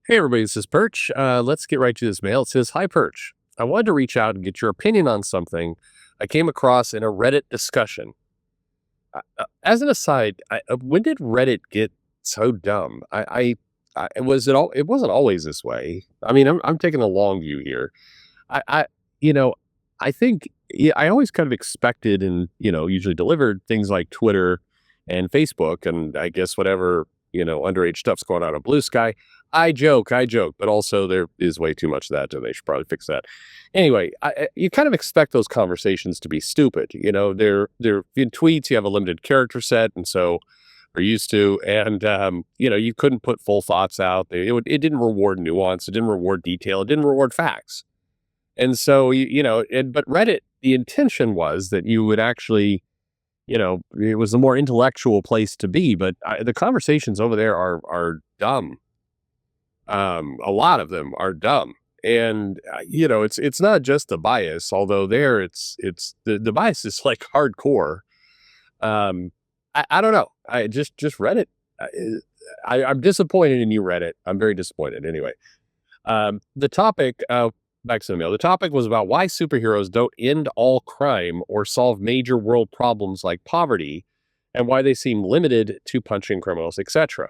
Hey everybody, this is Perch. Let's get right to this mail. It says, "Hi Perch. I wanted to reach out and get your opinion on something I came across in a Reddit discussion. As an aside, when did Reddit get so dumb? Was it all? It wasn't always this way. I mean, I'm taking a long view here. I you know, I think yeah, I always kind of expected and usually delivered things like Twitter and Facebook, and I guess whatever underage stuff's going on Blue Sky. I joke, but also there is way too much of that, and they should probably fix that. Anyway, you kind of expect those conversations to be stupid. They're in tweets. You have a limited character set, and so are used to, and you couldn't put full thoughts out. It didn't reward nuance. It didn't reward detail. It didn't reward facts. And so but Reddit, the intention was that you would actually, it was a more intellectual place to be. But the conversations over there are dumb. A lot of them are dumb, and it's not just the bias. Although there, the bias is like hardcore. I don't know. I just read it. I'm disappointed in you, Reddit. I'm very disappointed. Anyway, the topic. Back to the mail. The topic was about why superheroes don't end all crime or solve major world problems like poverty, and why they seem limited to punching criminals, etc.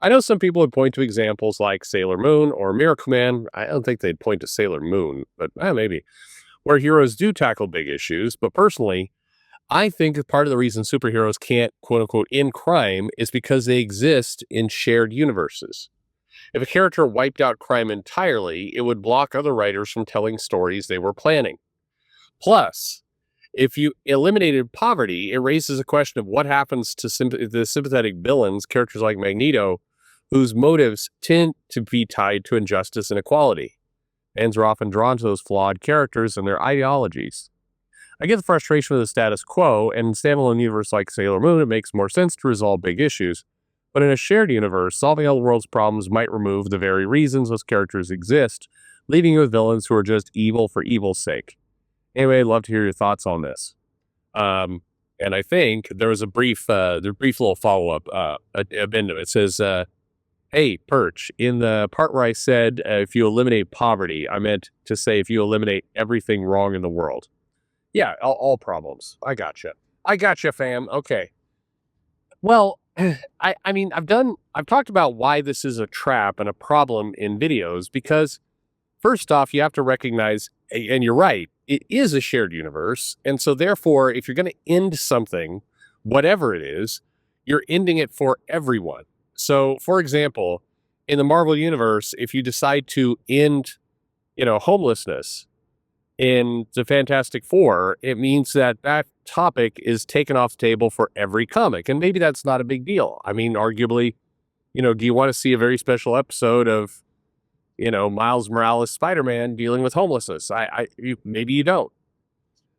I know some people would point to examples like Sailor Moon or Miracle Man. I don't think they'd point to Sailor Moon, but maybe, where heroes do tackle big issues. But personally, I think that part of the reason superheroes can't, quote unquote, end crime is because they exist in shared universes. If a character wiped out crime entirely, it would block other writers from telling stories they were planning. Plus, if you eliminated poverty, it raises a question of what happens to the sympathetic villains, characters like Magneto, whose motives tend to be tied to injustice and equality. Fans are often drawn to those flawed characters and their ideologies. I get the frustration with the status quo, and in a standalone universe like Sailor Moon, it makes more sense to resolve big issues. But in a shared universe, solving all the world's problems might remove the very reasons those characters exist, leaving you with villains who are just evil for evil's sake. Anyway, I'd love to hear your thoughts on this. And I think there was a brief little follow-up addendum. It says, "Hey, Perch, in the part where I said if you eliminate poverty, I meant to say if you eliminate everything wrong in the world." Yeah, all problems. I gotcha, fam. Okay. Well, I mean, I've talked about why this is a trap and a problem in videos because first off, you have to recognize, and you're right, it is a shared universe. And so therefore, if you're going to end something, whatever it is, you're ending it for everyone. So for example, in the Marvel universe, if you decide to end, homelessness in the Fantastic Four, it means that topic is taken off the table for every comic. And maybe that's not a big deal. I mean, arguably, do you want to see a very special episode of, Miles Morales Spider-Man dealing with homelessness? Maybe you don't.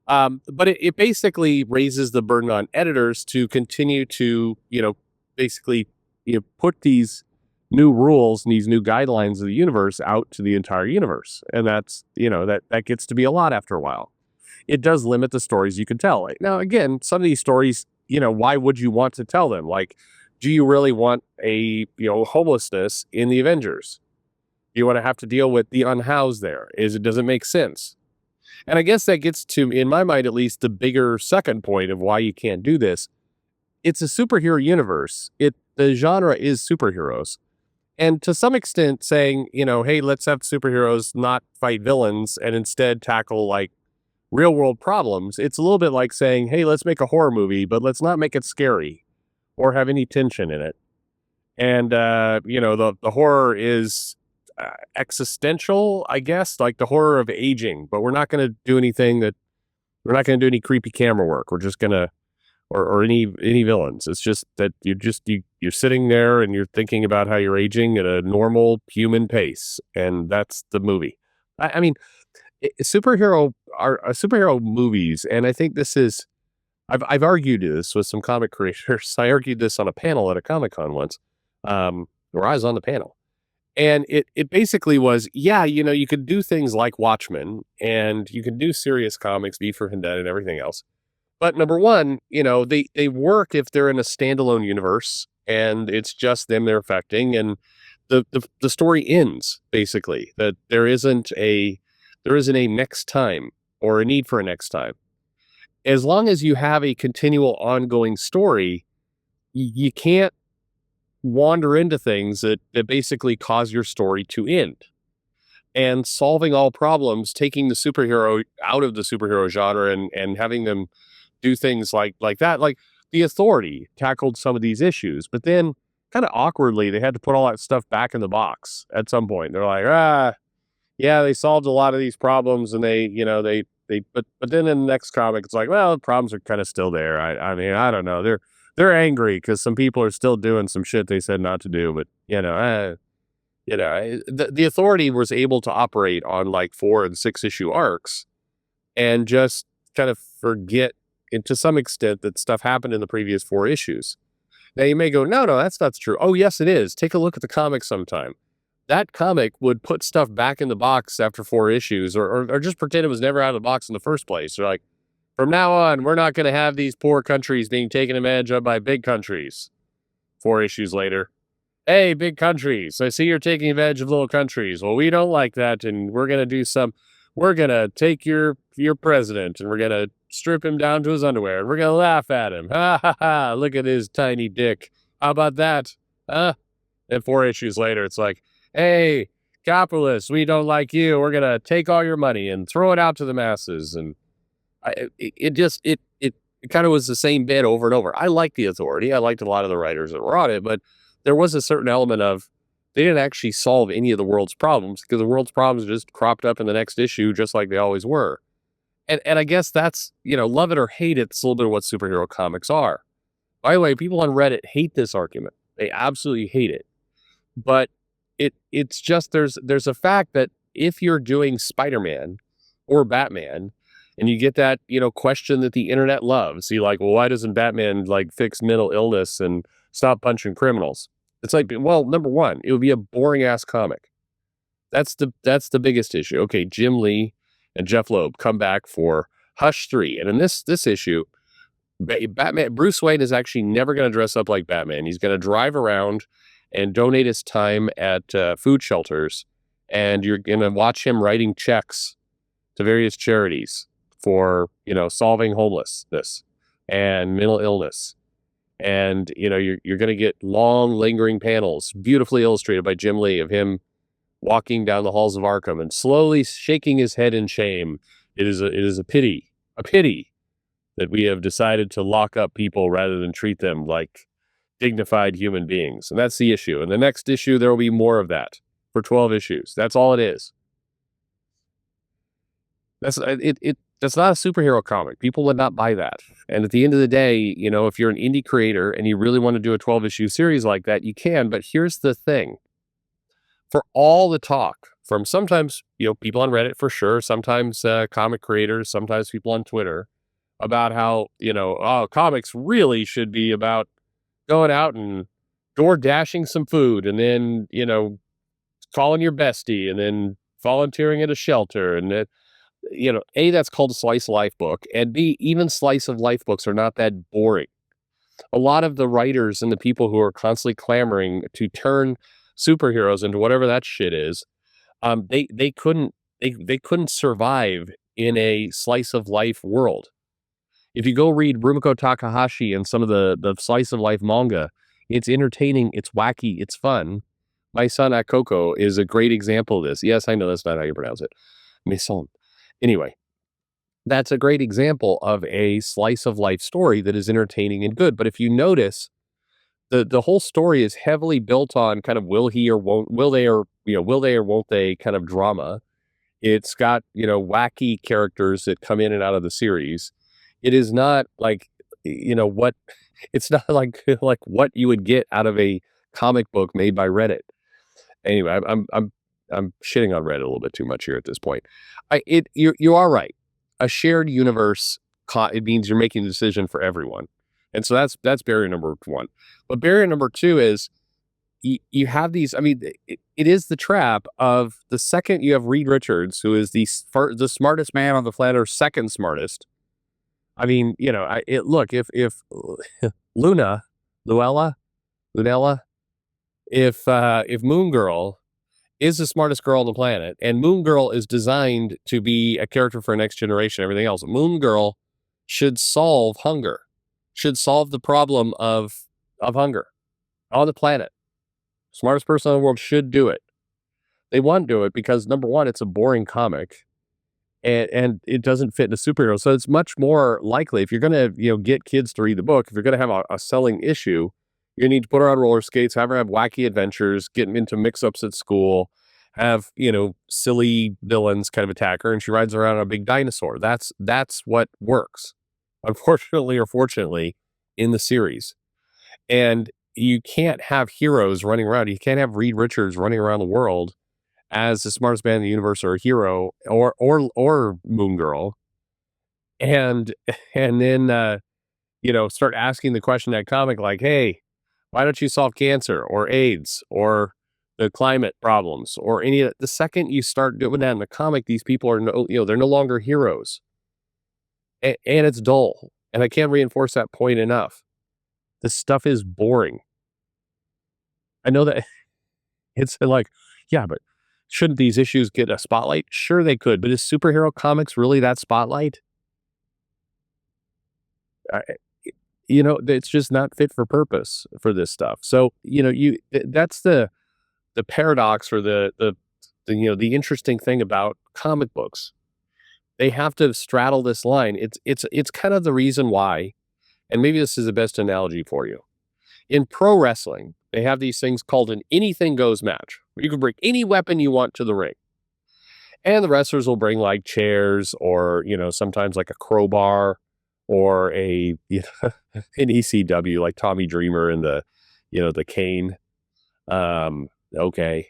But it basically raises the burden on editors to continue to, basically, put these new rules and these new guidelines of the universe out to the entire universe. And that's, that gets to be a lot after a while. It does limit the stories you can tell. Now, again, some of these stories, why would you want to tell them? Like, do you really want a, homelessness in the Avengers? Do you want to have to deal with the unhoused there? Does it make sense? And I guess that gets to, in my mind, at least the bigger second point of why you can't do this. It's a superhero universe. The genre is superheroes. And to some extent saying, hey, let's have superheroes not fight villains and instead tackle like real world problems. It's a little bit like saying, hey, let's make a horror movie, but let's not make it scary or have any tension in it. And, the horror is existential, I guess, like the horror of aging, but we're not going to do we're not going to do any creepy camera work. We're just going to, or any villains. It's just that you're sitting there and you're thinking about how you're aging at a normal human pace, and that's the movie. I mean, superhero movies, and I think this is. I've argued this with some comic creators. I argued this on a panel at a Comic-Con once, where I was on the panel, and it basically was, you could do things like Watchmen, and you can do serious comics, V for Vendetta, and everything else. But number one, they work if they're in a standalone universe and it's just them they're affecting. And the story ends basically, that there isn't a next time or a need for a next time. As long as you have a continual ongoing story, you can't wander into things that basically cause your story to end. And solving all problems, taking the superhero out of the superhero genre and having them do things like that. Like the Authority tackled some of these issues, but then kind of awkwardly they had to put all that stuff back in the box at some point. They're like, yeah, they solved a lot of these problems, and but then in the next comic, it's like, well, the problems are kind of still there. I mean, I don't know. They're angry because some people are still doing some shit they said not to do, but the Authority was able to operate on like 4 and 6 issue arcs and just kind of forget, and to some extent, that stuff happened in the previous 4 issues. Now you may go, no, that's not true. Oh, yes, it is. Take a look at the comic sometime. That comic would put stuff back in the box after 4 issues, or just pretend it was never out of the box in the first place. They're like, from now on, we're not going to have these poor countries being taken advantage of by big countries. 4 issues later, hey, big countries, I see you're taking advantage of little countries. Well, we don't like that, and we're going to take your president, and we're going to strip him down to his underwear, and we're going to laugh at him. Ha ha ha, look at his tiny dick. How about that? Huh? And 4 issues later, it's like, hey, capitalists, we don't like you. We're going to take all your money and throw it out to the masses. And it kind of was the same bit over and over. I liked the Authority. I liked a lot of the writers that were on it, but there was a certain element of they didn't actually solve any of the world's problems, because the world's problems just cropped up in the next issue just like they always were. And I guess that's, love it or hate it, it's a little bit of what superhero comics are. By the way, people on Reddit hate this argument. They absolutely hate it. But it's just there's a fact that if you're doing Spider-Man or Batman and you get that, question that the internet loves, you're like, well, why doesn't Batman like fix mental illness and stop punching criminals? It's like, well, number one, it would be a boring ass comic. That's the biggest issue. Okay, Jim Lee and Jeff Loeb come back for Hush 3. And in this issue, Bruce Wayne is actually never going to dress up like Batman. He's going to drive around and donate his time at food shelters, and you're going to watch him writing checks to various charities for, solving homelessness and mental illness. And, you're going to get long, lingering panels, beautifully illustrated by Jim Lee, of him walking down the halls of Arkham and slowly shaking his head in shame. It is a pity that we have decided to lock up people rather than treat them like dignified human beings. And that's the issue. And the next issue, there will be more of that for 12 issues. That's all it is. That's not a superhero comic. People would not buy that. And at the end of the day, if you're an indie creator and you really want to do a 12-issue series like that, you can. But here's the thing. For all the talk from sometimes, people on Reddit for sure, sometimes comic creators, sometimes people on Twitter, about how, comics really should be about going out and door dashing some food, and then, calling your bestie, and then volunteering at a shelter. And that, A, that's called a slice of life book. And B, even slice of life books are not that boring. A lot of the writers and the people who are constantly clamoring to turn superheroes into whatever that shit is, they couldn't survive in a slice of life world. If you go read Rumiko Takahashi and some of the slice of life manga, it's entertaining, it's wacky, it's fun. My son Akoko is a great example of this. Yes, I know that's not how you pronounce it. Maison. Anyway, that's a great example of a slice of life story that is entertaining and good. But if you notice, the whole story is heavily built on kind of will they or won't they kind of drama. It's got, wacky characters that come in and out of the series. It is not like, it's not like what you would get out of a comic book made by Reddit. Anyway, I'm shitting on Reddit a little bit too much here at this point. You are right. A shared universe, it means you're making a decision for everyone. And so that's barrier number one. But barrier number two is you have these, I mean, it is the trap of the second you have Reed Richards, who is the smartest man on the planet, or second smartest. I mean, look, if Lunella, If Moon Girl is the smartest girl on the planet, and Moon Girl is designed to be a character for next generation, everything else, Moon Girl should solve hunger, should solve the problem of hunger on the planet. Smartest person in the world should do it. They won't do it because number one, it's a boring comic, and it doesn't fit in a superhero. So it's much more likely if you're going to get kids to read the book, if you're going to have a selling issue, you need to put her on roller skates, have her have wacky adventures, get into mix-ups at school, have silly villains kind of attack her, and she rides around on a big dinosaur. That's what works, unfortunately or fortunately, in the series. And you can't have heroes running around. You can't have Reed Richards running around the world as the smartest man in the universe or a hero or Moon Girl, and and then start asking the question in that comic like, hey, why don't you solve cancer or AIDS or the climate problems or any of the second you start doing that in the comic, these people are they're no longer heroes, and it's dull. And I can't reinforce that point enough. This stuff is boring. I know that it's like, yeah, but shouldn't these issues get a spotlight? Sure, they could, but is superhero comics really that spotlight? I, it's just not fit for purpose for this stuff. So, that's the paradox or the interesting thing about comic books. They have to straddle this line. It's kind of the reason why, and maybe this is the best analogy for you. In pro wrestling, they have these things called an anything goes match, where you can bring any weapon you want to the ring. And the wrestlers will bring like chairs or, sometimes like a crowbar or an ECW like Tommy Dreamer and the cane. Okay.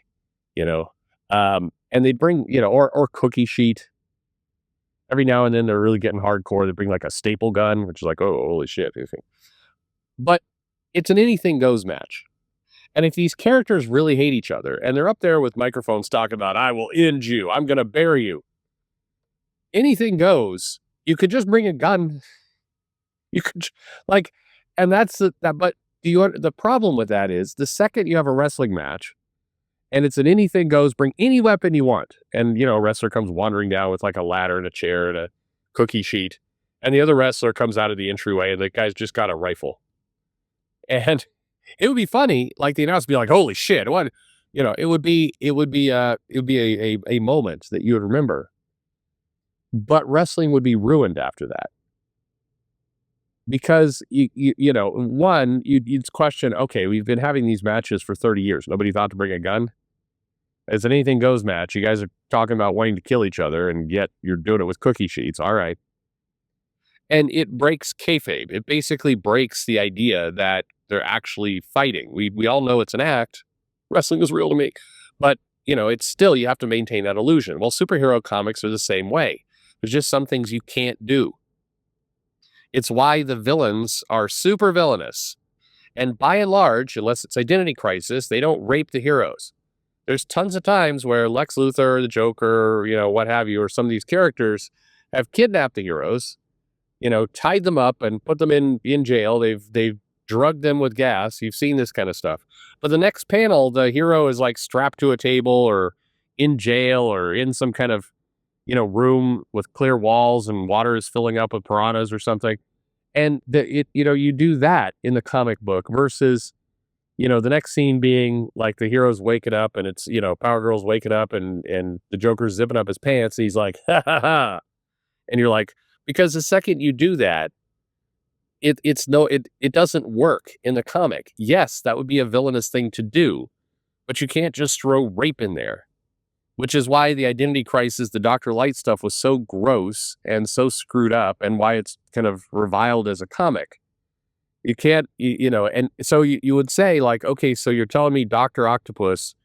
And they bring, or cookie sheet. Every now and then they're really getting hardcore. They bring like a staple gun, which is like, oh, holy shit. But it's an anything goes match. And if these characters really hate each other and they're up there with microphones talking about, I will end you, I'm going to bury you, anything goes. You could just bring a gun. You could and that's but the problem with that is the second you have a wrestling match and it's an anything goes, bring any weapon you want. And, a wrestler comes wandering down with like a ladder and a chair and a cookie sheet. And the other wrestler comes out of the entryway and the guy's just got a rifle. And it would be funny, like the announcer would be like, holy shit, what, it would be a moment that you would remember. But wrestling would be ruined after that. Because you'd question, okay, we've been having these matches for 30 years. Nobody thought to bring a gun. It's an anything goes match. You guys are talking about wanting to kill each other, and yet you're doing it with cookie sheets. All right. And it breaks kayfabe. It basically breaks the idea that they're actually fighting. We all know it's an act. Wrestling is real to me. But, it's still, you have to maintain that illusion. Well, superhero comics are the same way. There's just some things you can't do. It's why the villains are super villainous. And by and large, unless it's Identity Crisis, they don't rape the heroes. There's tons of times where Lex Luthor, the Joker, what have you, or some of these characters have kidnapped the heroes, tied them up and put them in jail. They've drugged them with gas. You've seen this kind of stuff. But the next panel, the hero is like strapped to a table or in jail or in some kind of, room with clear walls and water is filling up with piranhas or something. And you do that in the comic book versus, the next scene being like the hero's waking up and it's, Power Girl's waking up and the Joker's zipping up his pants. And he's like, ha ha ha. And you're like, because the second you do that, it doesn't work in the comic. Yes, that would be a villainous thing to do, but you can't just throw rape in there, which is why the Identity Crisis, the Dr. Light stuff was so gross and so screwed up and why it's kind of reviled as a comic. You can't, and so you would say like, okay, so you're telling me Dr. Octopus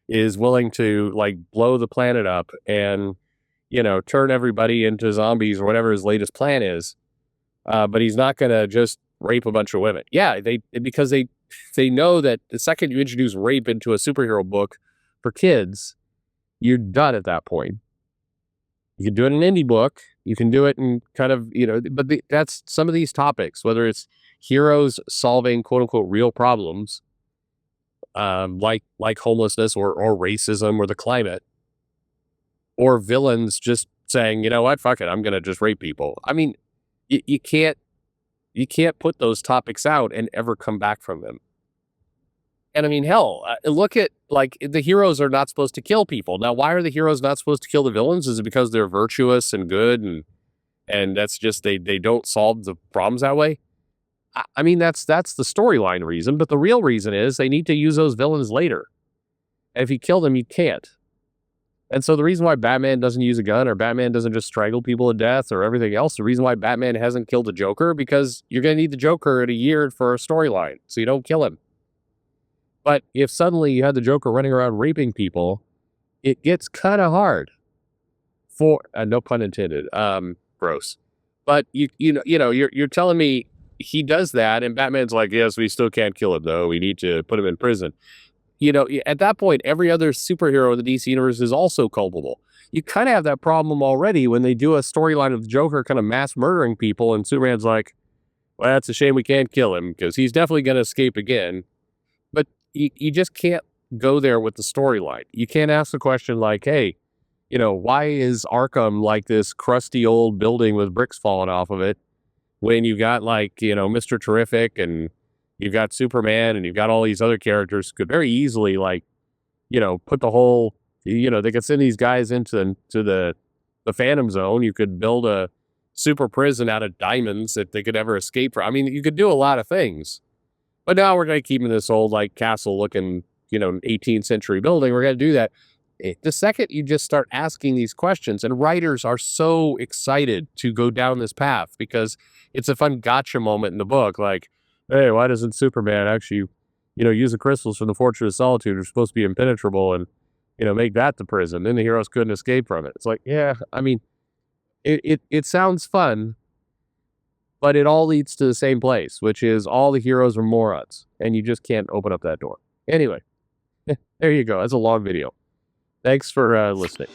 is willing to like blow the planet up and, turn everybody into zombies or whatever his latest plan is. But he's not going to just rape a bunch of women. Yeah, because they know that the second you introduce rape into a superhero book for kids, you're done at that point. You can do it in an indie book. You can do it in kind of, but that's some of these topics, whether it's heroes solving quote unquote real problems like homelessness or racism or the climate, or villains just saying, you know what, fuck it, I'm gonna just rape people. I mean, you can't put those topics out and ever come back from them. And I mean, hell, look at like the heroes are not supposed to kill people. Now, why are the heroes not supposed to kill the villains? Is it because they're virtuous and good and that's just they don't solve the problems that way? I mean, that's the storyline reason, but the real reason is they need to use those villains later. And if you kill them, you can't. And so the reason why Batman doesn't use a gun or Batman doesn't just strangle people to death or everything else, the reason why Batman hasn't killed the Joker, because you're going to need the Joker in a year for a storyline, so you don't kill him. But if suddenly you had the Joker running around raping people, it gets kind of hard for, no pun intended, gross. But you're telling me he does that and Batman's like, yes, we still can't kill him though. We need to put him in prison. At that point, every other superhero in the DC universe is also culpable. You kind of have that problem already when they do a storyline of the Joker kind of mass murdering people, and Superman's like, well, that's a shame we can't kill him because he's definitely going to escape again. But you just can't go there with the storyline. You can't ask the question like, hey, why is Arkham like this crusty old building with bricks falling off of it when you've got like, Mr. Terrific and you've got Superman and you've got all these other characters who could very easily like, put the whole, they could send these guys into the Phantom Zone. You could build a super prison out of diamonds that they could ever escape from. I mean, you could do a lot of things. But now we're going to keep in this old like castle looking, 18th century building. We're going to do that. The second you just start asking these questions, and writers are so excited to go down this path because it's a fun gotcha moment in the book. Like, hey, why doesn't Superman actually, use the crystals from the Fortress of Solitude? Are supposed to be impenetrable and, make that the prison. Then the heroes couldn't escape from it. It's like, yeah, I mean, it sounds fun, but it all leads to the same place, which is all the heroes are morons, and you just can't open up that door. Anyway, there you go. That's a long video. Thanks for listening.